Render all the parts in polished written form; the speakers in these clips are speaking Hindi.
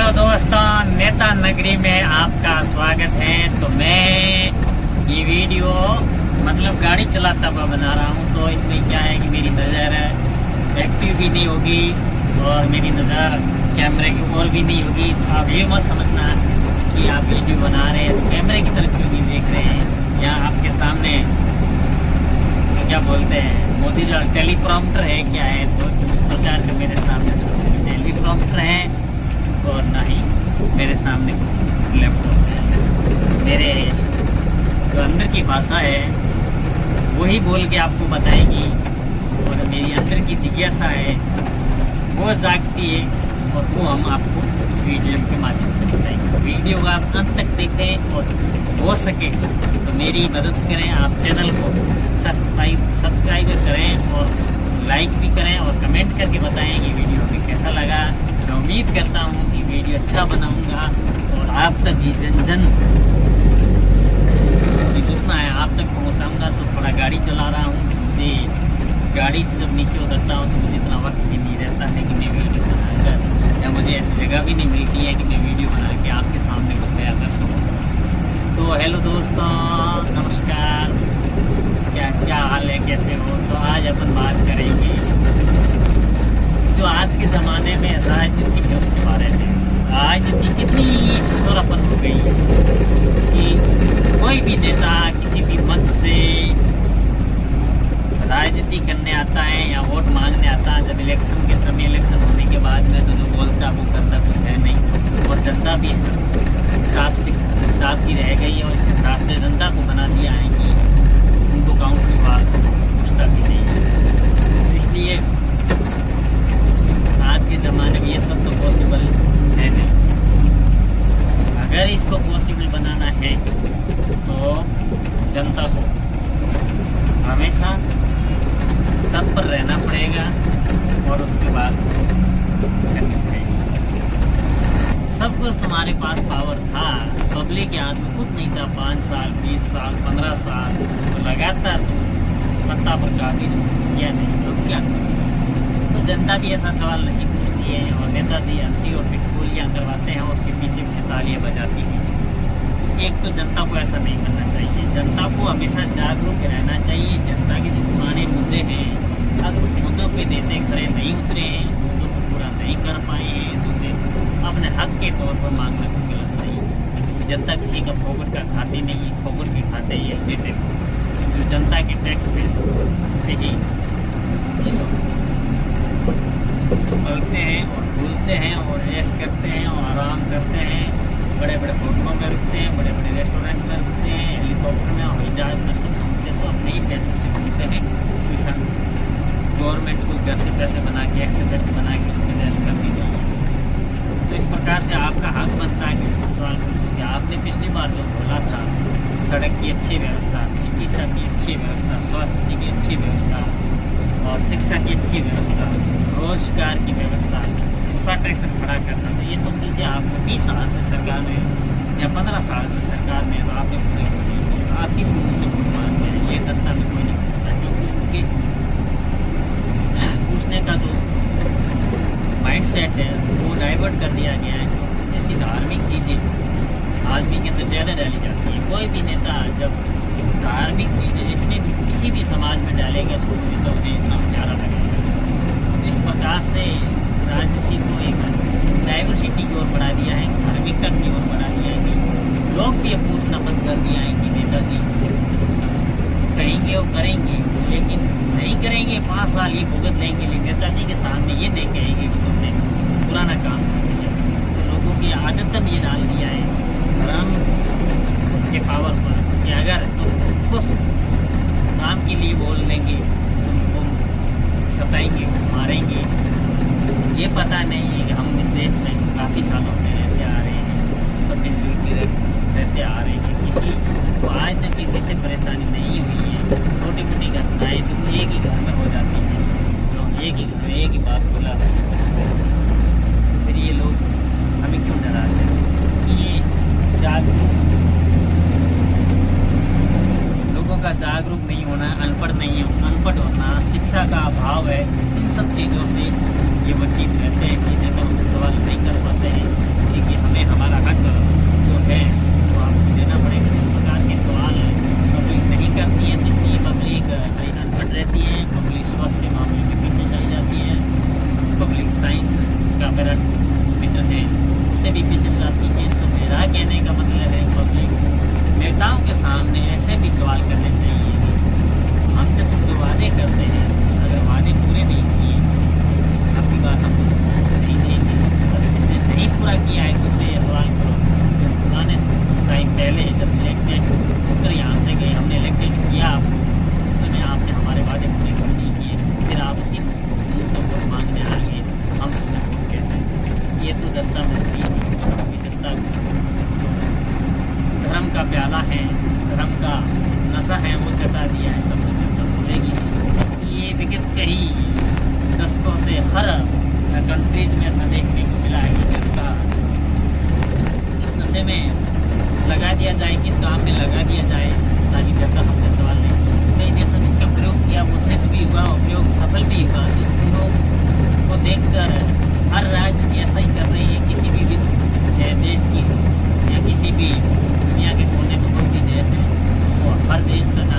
दोस्तों, नेता नगरी में आपका स्वागत है। तो मैं ये वीडियो मतलब गाड़ी चलाता हुआ बना रहा हूँ। तो इसमें क्या है कि मेरी नज़र एक्टिव भी नहीं होगी और मेरी नज़र कैमरे की ओर भी नहीं होगी। तो आप ये मत समझना कि आप वीडियो बना रहे हैं तो कैमरे की तरफ क्यों नहीं देख रहे हैं। यहाँ आपके सामने तो क्या बोलते हैं मोदी जो टेलीप्रॉम्प्टर है क्या है, तो इस प्रकार के मेरे सामने टेलीप्रॉम्प्टर है और ना ही मेरे सामने लैपटॉप है। मेरे जो अंदर की भाषा है वही बोल के आपको बताएगी और मेरी अंदर की जिज्ञासा है वो जागती है और वो हम आपको इस वीडियो के माध्यम से बताएंगे। वीडियो को आप अंत तक देखें और हो सके तो मेरी मदद करें। आप चैनल को सब्सक्राइब करें और लाइक भी करें और कमेंट करके बताएं कि वीडियो हमें कैसा लगा। मैं उम्मीद करता हूँ कि वीडियो अच्छा बनाऊंगा और आप तक ये जन सूचना है आप तक पहुँचाऊँगा। तो थोड़ा गाड़ी चला रहा हूँ, मुझे गाड़ी से जब नीचे उतरता हूँ तो मुझे इतना वक्त भी नहीं रहता है कि मैं वीडियो बनाकर, या मुझे ऐसी जगह भी नहीं मिलती है कि मैं वीडियो बना के आपके सामने कुछ तैयार कर सकूँ। तो हेलो दोस्तों, नमस्कार, क्या हाल है, कैसे हो। तो आज अपन बात करेंगे जो आज के ज़माने में राजनीति है उसके बारे में। राजनीति कितनी सुरपन हो गई कि कोई भी नेता किसी भी मत से राजनीति करने आता है या वोट मांगने आता है। जब इलेक्शन के समय इलेक्शन होने के बाद में तो जो बोलता वो करता कुछ है नहीं और जनता भी हिसाब की रह गई है और इस हिसाब से जनता को बना दिया है कि उनको काउंट विभाग पूछता भी नहीं है। इसलिए आज के ज़माने में ये सब तो पॉसिबल है नहीं। अगर इसको पॉसिबल बनाना है तो जनता को हमेशा तत्पर रहना पड़ेगा और उसके बाद करनी पड़ेगी। सब कुछ तुम्हारे पास पावर था, पब्लिक के हाथ में कुछ नहीं था। 5 साल 20 साल 15 साल तो लगातार सत्ता पर काफी किया नहीं तो क्या। तो जनता भी ऐसा सवाल नहीं पूछती है और नेता भी हंसी और पिटपुलियाँ करवाते हैं और उसके पीछे पीछे तालियाँ बजाती हैं। एक तो जनता को ऐसा नहीं करना चाहिए। जनता को हमेशा जागरूक रहना चाहिए। जनता के जो पुराने मुद्दे हैं अगर उस मुद्दों पे नेता खड़े नहीं उतरे हैं, मुद्दों को पूरा नहीं कर पाए हैं तो अपने हक के तौर पर मांगना तो गलत नहीं। जनता किसी का फोकट का खाती नहीं है, फोकट के खाते ही देते जो जनता के टैक्स पे ही चलते हैं और भूलते हैं और ऐश करते हैं और आराम करते हैं। बड़े बड़े होटलों में रुकते हैं, बड़े बड़े रेस्टोरेंट में रुकते हैं, हेलीकॉप्टर में हवाई जहाज में सब घूमते तो अपने ही पैसों से घूमते हैं। किसान गवर्नमेंट को घर से पैसे बना के एक्स्ट्रा पैसे बना के उसमें ऐश कर दी गई है। तो इस प्रकार से आपका हक बनता है कि सवाल कि आपने पिछली बार जो बोला था सड़क की अच्छी व्यवस्था, चिकित्सा की अच्छी व्यवस्था, स्वास्थ्य की अच्छी व्यवस्था और शिक्षा की अच्छी व्यवस्था, रोजगार की व्यवस्था, इंफ्रास्ट्रक्चर खड़ा करना, तो ये सब चीज़ें आपको 20 साल से सरकार में या 15 साल से सरकार में तो आपने पूरी की। आप किस मुँह से वोट मांगते हैं ये जनता में कोई नहीं पूछता, क्योंकि उनके पूछने का जो माइंड सेट है वो डाइवर्ट कर दिया गया है। ऐसी धार्मिक चीज़ें आदमी के अंदर ज़्यादा डाली जाती है। कोई भी नेता जब धार्मिक चीज़ें जिसने किसी भी समाज में डालेगा तो मुझे तो उन्हें इतना प्यारा लगेगा। इस प्रकार से राजनीति को एक डाइवर्सिटी की ओर बढ़ा दिया है, धार्मिकता की ओर बढ़ा दिया है कि लोग भी ये पूछना बंद कर दिया है कि नेताजी कहेंगे और करेंगे लेकिन नहीं करेंगे 5 साल ही भुगत लेंगे, लेकिन नेताजी के सामने ये नहीं कहेंगे कि तुमने पुराना काम कर दिया। तो लोगों की आदत में ये डाल दिया है धर्म के पावर पर कि अगर तुम कुछ काम के लिए बोल लेंगे तुमको सताएंगे, मारेंगे। ये पता नहीं है कि हम इस देश में काफ़ी सालों से रहते आ रहे हैं, सब मिलजुल के रहते आ रहे हैं। किसी को आज तक किसी से परेशानी नहीं हुई है। छोटी मोटी घटनाएँ तो एक ही घर में हो जाती हैं। तो एक ही बात बोला फिर नौकरी फिसल जाती है। तो मेरा कहने का मतलब है पब्लिक नेताओं के सामने ऐसे भी सवाल करने चाहिए कि हमसे तो जो वादे करते हैं, अगर वादे पूरे नहीं किए, आपकी बात हम नहीं देंगे। अगर जिसने नहीं पूरा किया है तो उससे सवाल करो। पुराने टाइम पहले जब इलेक्टेड होकर यहाँ से गए, हमने इलेक्टेड किया आपको, उस समय आपने हमारे वादे पूरे क्यों नहीं किए? फिर आप उसी मुँह से वोट मांगने आ गए, हम तुम्हें वोट कैसे? ये तो जनता में नहीं है। जनता धर्म का प्याला है, धर्म का नशा है, वो चटा दिया है, तब तो जनता बोलेगी नहीं। ये विगत कई दशकों से हर कंट्रीज में ऐसा देखने को मिला है कि जनता इस नशे में लगा दिया जाए, किस काम में लगा दिया जाए ताकि जनता हमसे सवाल नहीं। कई देशों ने इसका प्रयोग किया, वो सिद्ध भी हुआ और प्रयोग सफल भी हुआ। लोग को देखकर हर राज्य ऐसा ही कर रही है। किसी भी देश की या किसी भी दुनिया के कोने में कोई भी देश है, वो हर देश का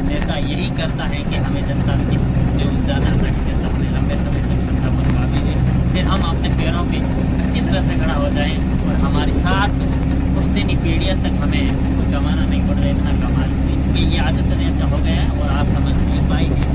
नेता यही करता है कि हमें जनता की जो ज़्यादा ताकि जनता हमें लंबे समय तक सत्ता बनवा भी दे, फिर हम अपने पैरों पे अच्छी तरह से खड़ा हो जाएं और हमारी साथ पुश्तनी पीढ़ियों तक हमें कोई कमाना नहीं पड़ रहा है। इतना कमा लेते क्योंकि ये आदत ऐसा हो गया है और आप समझ नहीं पाएंगे।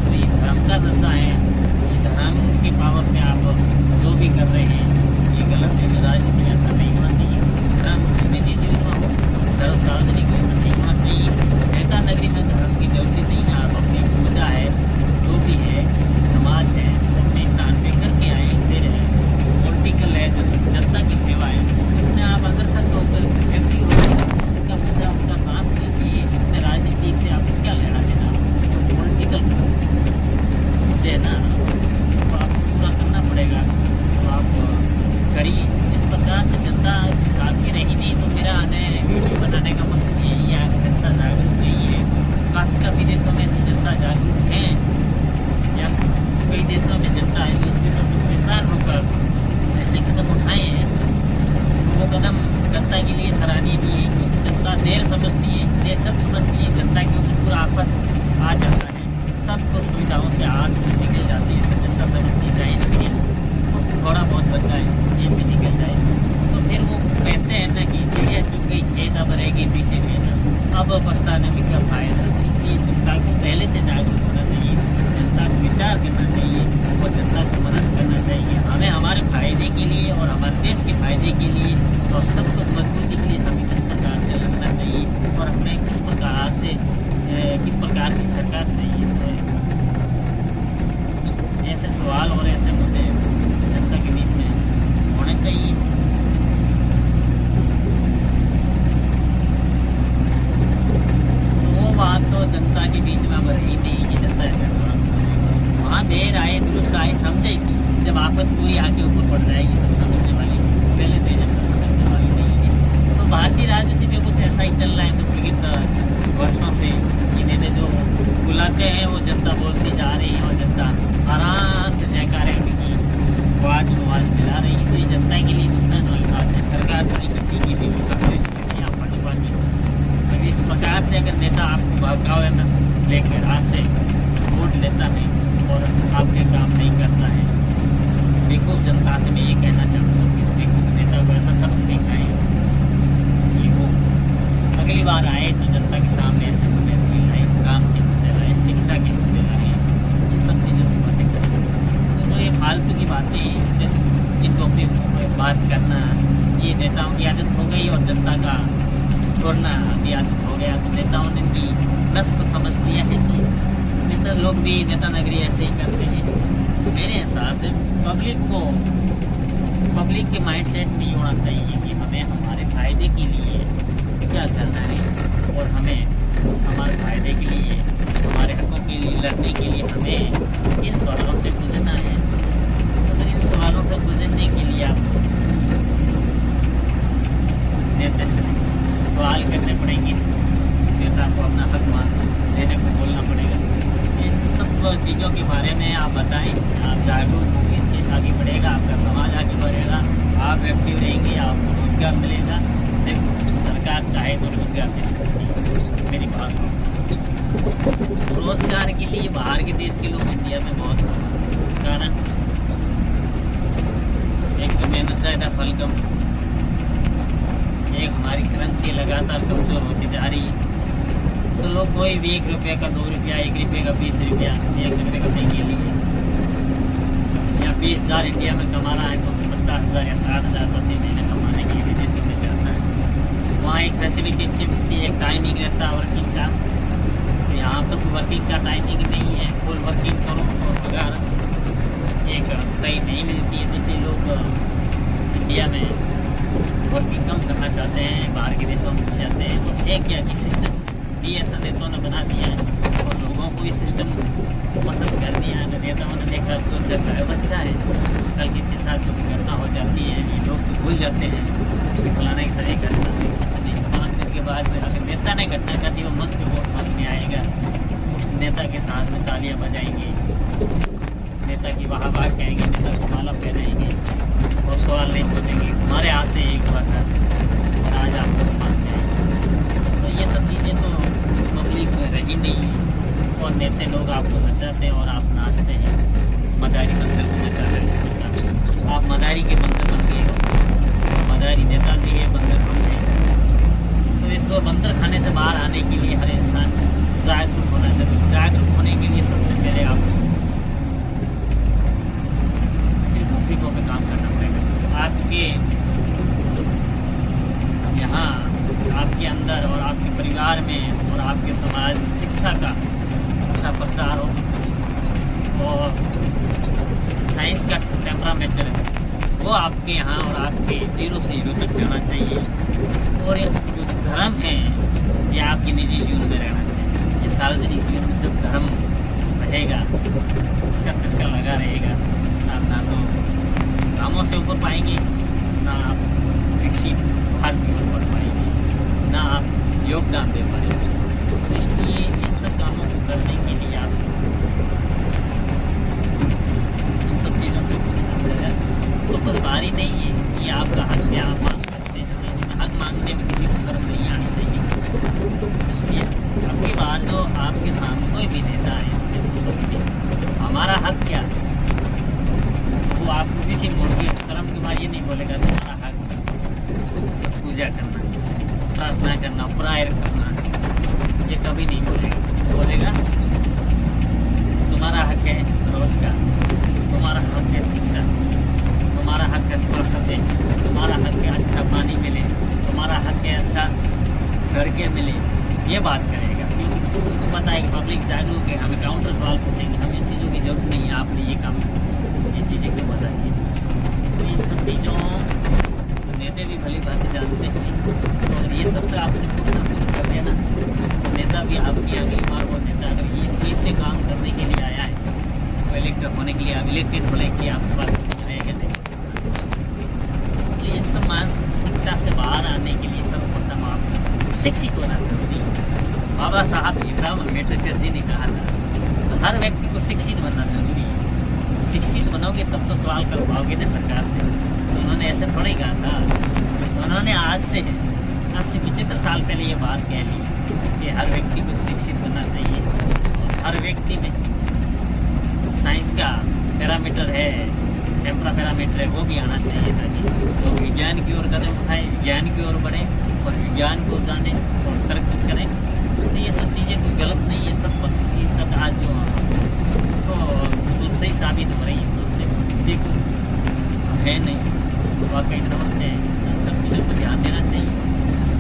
तो ये धर्म का नशा है, ये धर्म की पावर में आप जो भी कर रहे हैं ये गलत है। राजनीति में ऐसा नहीं होना चाहिए। धर्म निजी जीवन में हो, धर्म सार्वजनिक जीवन में नहीं होना चाहिए। नेता नगरी में धर्म की जरूरत नहीं है। आप अपनी पूजा है, जो भी है, नमाज है, अपने स्थान पे करके आए। फिर पॉलिटिकल है, जो जनता की सेवा है, उसमें आप अग्रसर होकर व्यक्ति उनका पूजा उनका काम कीजिए। अपने राजनीति से आपको क्या लेना देना? जो पॉलिटिकल देना तो आपको पूरा करना पड़ेगा, तो आप करिए। इस प्रकार से जनता इस हिसाब की रही नहीं। तो मेरा आने वीडियो बनाने का मकसद यही है, जनता जागरूक नहीं है। काफ़ी देशों में ऐसी जनता जागरूक है या कई देशों में जनता है जो परेशान होकर ऐसे कदम उठाए हैं। वो कदम जनता के लिए सराहनीय भी है, क्योंकि जनता देर समझती है, देर तब समझती है। जनता के ऊपर पूरा आफत आ जाता है, सबको सुविधाओं से हाथ से निकल जाती है। तो जनता समझती जाए तो थोड़ा बहुत बच जाए, ये भी निकल जाए। तो फिर वो कहते हैं ना कि चिड़िया चुग गई खेत अब रहेगी पीछे खेत, अब पछताने में क्या फायदा। इसलिए जनता को पहले से जागरूक होना चाहिए, जनता को विचार करना चाहिए और जनता को मदद करना चाहिए। हमें हमारे फायदे के लिए और हमारे देश के फायदे के लिए और सबको मजबूती के लिए हमें किस प्रकार से लगना चाहिए और हमें किस प्रकार की सरकार चाहिए। ऐसे सवाल और ऐसे मुद्दे जनता के बीच में होने चाहिए। वो बात तो जनता के बीच में अब रही नहीं कि जनता ऐसा वहाँ देर आए दुरुस्त आए समझेगी। जब आफत पूरी आके ऊपर पड़ जाएगी तब समझने वाली, पहले तो जनता समझने वाली नहीं है। तो भारतीय राजनीति में कुछ ऐसा ही चल रहा है। तो विगत वर्षों से जिन्हें जो बुलाते हैं वो जनता बोलती जा रही है और जनता आराम से जयकारे की आवाज मिला रही है। तो ये जनता के लिए नुकसान वाली बात है। सरकार नहीं करती कि यहाँ भाजपा की तो इस प्रकार से अगर नेता आपको भड़कावे में लेकर आपसे वोट लेता है और आपके काम नहीं करता है, देखो जनता से मैं ये कहना चाहता हूँ कि देखो नेता को ऐसा सबक सिखाएं कि वो अगली बार आए तो जनता के सामने ऐसे मुद्दे नहीं लाए, काम के मुद्दे लाए, शिक्षा के मुद्दे लाए, इन सब चीज़ों की बातें करें। तो ये फालतू की बातें जिनको अपनी बात करना ये नेताओं की आदत हो गई और जनता का छोड़ना भी आदत हो गया। तो नेताओं ने इनकी नस को समझ लिया है। तो नेता लोग भी नेता नगरी ऐसे ही करते हैं। मेरे हिसाब से पब्लिक के माइंड सेट नहीं होना चाहिए कि हमें हमारे फायदे के लिए क्या करना है और हमें हमारे फायदे के लिए हमारे हकों के लिए लड़ने के लिए हमें इन सवालों से गुजरना है। अगर इन सवालों से गुजरने के लिए आप नेता से सवाल करने पड़ेंगे, नेता को अपना हक देने को बोलना पड़ेगा। इन सब चीज़ों के बारे में आप बताएं, आप जागरूक होंगे, देश आगे बढ़ेगा, आपका समाज आगे बढ़ेगा, आप एक्टिव रहेंगे, आपको रोजगार मिलेगा। देखो सरकार चाहे तो रोजगार दे सकती है, मेरी बात हो। रोजगार के लिए बाहर के देश के लोग इंडिया में बहुत कारण एक तो मेहनत ज़्यादा फल कम। एक हमारी करेंसी लगातार कमज़ोर होती जा रही है, तो लोग कोई भी 1 रुपये का 2 रुपया, 1 रुपये का 20 रुपया, 1 रुपये का देने के लिए या 20,000 इंडिया में कमा रहा है तो 50,000 या 60,000 प्रति महीने कमाने के लिए विदेशों में जाता है। वहाँ एक फैसिलिटी अच्छी मिलती है, एक टाइमिंग रहता है वर्किंग का। यहाँ पर तो वर्किंग का टाइमिंग नहीं है, फुल वर्किंग करो तो पगार एक तय नहीं मिलती है। जैसे लोग इंडिया में वर्किंग कम करना चाहते हैं, बाहर के देशों में जाते हैं, तो एक या कि सिस्टम BSNL नेताओं ने बना दिया है और लोगों को ये सिस्टम पसंद कर दिया है। नेताओं ने देखा तो बच्चा है, कल किसके साथ जो भी घटना हो जाती है ये लोग तो भूल जाते हैं कि फलाना एक सही घटना हुई। 5 दिन के बाद में अगर नेता ने घटना कर दी वो मंच पे वोट मांगने आएगा, उस नेता के साथ में तालियां बजाएंगे, नेता की वाहवाही कहेंगे, नेता को माला पहनाएंगे और सवाल नहीं पूछेंगे हमारे हाथ से एक हुआ था और आज आप लोग मानते हैं। तो ये सब चीज़ें तो पब्लिक में रही नहीं है और नेता लोग आपको नचाते हैं और आप नाचते हैं। मदारी मंदिर में नचा रहे, आप मदारी के मंदिर बन गए, मदारी नेताजी के मंदिर बन गए। तो इसको बंदर खाने से बाहर आने के लिए हर इंसान जागरूक होना जरूरी। जागरूक होने के लिए सबसे पहले आपको टॉपिकों पे काम करना पड़ेगा। आपके यहाँ, आपके अंदर और आपके परिवार में और आपके समाज में शिक्षा का अच्छा प्रचार हो और साइंस का टेम्परामेचर वो आपके यहाँ और आपके 0 से 0 तक जाना चाहिए। और ये जो धर्म है ये आपके निजी जीवन में रहना चाहिए। ये सार्वजनिक जीवन में जब धर्म रहेगा, सक्सेस का लगा रहेगा, आप ना तो कामों से ऊपर पाएंगे, ना आप विकसित भारत की ओर बढ़ पाएंगे, ना आप योगदान दे पाएंगे। इसलिए इन सब कामों को करने के लिए आप इन सब चीज़ों से पूछना पड़ेगा। तो कोई बारी नहीं है, ये आपका हक है, आप मांग सकते हैं। हक मांगने में किसी को शर्म नहीं आनी चाहिए। इसलिए अगली बार जो आपके सामने कोई भी नेता है उनसे पूछोगे हमारा हक क्या है, वो आपको किसी मोड़ की शर्म के बाद ये नहीं बोलेगा तुम्हारा हक पूजा करना, प्रार्थना करना, प्रेयर करना, ये कभी नहीं बोलेगा। बोलेगा तुम्हारा हक है रोजगार, तुम्हारा हक है शिक्षा, तुम्हारा हक है स्वास्थ्य, तुम्हारा हक है अच्छा पानी मिले, तुम्हारा हक है अच्छा सड़कें मिले। ये बात करेगा क्योंकि उनको पता है कि पब्लिक जागरूक है, हमें काउंटर सवाल पूछेंगे, हमें इन चीज़ों की जरूरत नहीं है, आपने ये काम ये चीज़ें क्यों बताइए। तो इन सब चीज़ों तो नेता भी भली बात जानते हैं और ये सब तो आपने पूछना शुरू कर दिया ना, तो नेता भी आपकी अगली बार वो नेता अगर ये चीज़ से काम करने के लिए आया है तो इलेक्टेड होने के लिए आप इलेक्टेड होने के आपके पास रहेगा नहीं। तो इन सब मानसिकता से बाहर आने के लिए सर्वप्रथम आप शिक्षित होना जरूरी है। बाबा साहब भीमराव अम्बेडकर जी ने कहा था तो हर व्यक्ति को शिक्षित बनना जरूरी है। शिक्षित बनोगे तब तो सवाल कर पाओगे ना सरकार से। तो उन्होंने ऐसे थोड़ा ही कहा था, उन्होंने आज से 75 साल पहले ये बात कह ली कि हर व्यक्ति को शिक्षित बनना चाहिए और हर व्यक्ति में साइंस का पैरामीटर है, टेम्परा पैरामीटर है, वो भी आना चाहिए ताकि लोग विज्ञान की ओर कदम उठाएं, विज्ञान की ओर बढ़ें और विज्ञान को जाने और तरक्की करें। तो ये सब चीज़ें कोई गलत नहीं है, सब आज जो तो सही साबित हो रही है। तो उससे देखो है नहीं वाकई समझते हैं, इन सब चीज़ों को ध्यान देना चाहिए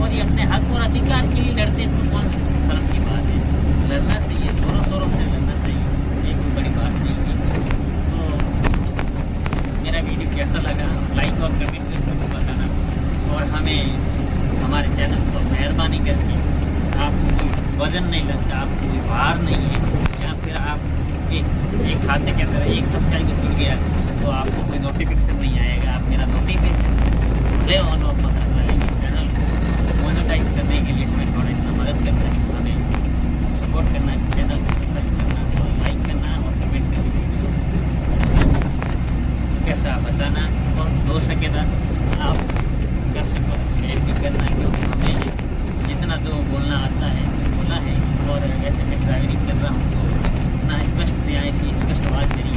और ये अपने हक और अधिकार के लिए लड़ते तो कौन सी शर्म की बात है। लड़ना चाहिए, जोरों शोरों से लड़ना चाहिए, ये कोई बड़ी बात नहीं है। तो मेरा वीडियो कैसा लगा लाइक और कमेंट करके बताना और हमें हमारे चैनल को मेहरबानी करके आपको कोई वजन नहीं लगता, आपको कोई भार नहीं है या फिर आप एक खाते के अंदर एक सब्सक्राइब जुड़ गया तो आपको कोई नोटिफिकेशन नहीं आएगा। आप मेरा नोटिफिकेशन ले ऑन ऑफ मत रखना, लेकिन चैनल मोनेटाइज करने के लिए हमें थोड़ा इतना मदद करना है, हमें सपोर्ट करना है, चैनल को सब्सक्राइब करना और लाइक करना और कमेंट करना कैसा बताना और हो सके तो आप कर सको शेयर भी करना, क्योंकि हमें जितना जो बोलना आता है बोला है और वैसे मैं ड्राइविंग कर रहा हूँ तो इतना स्पष्ट आवाज़ मेरी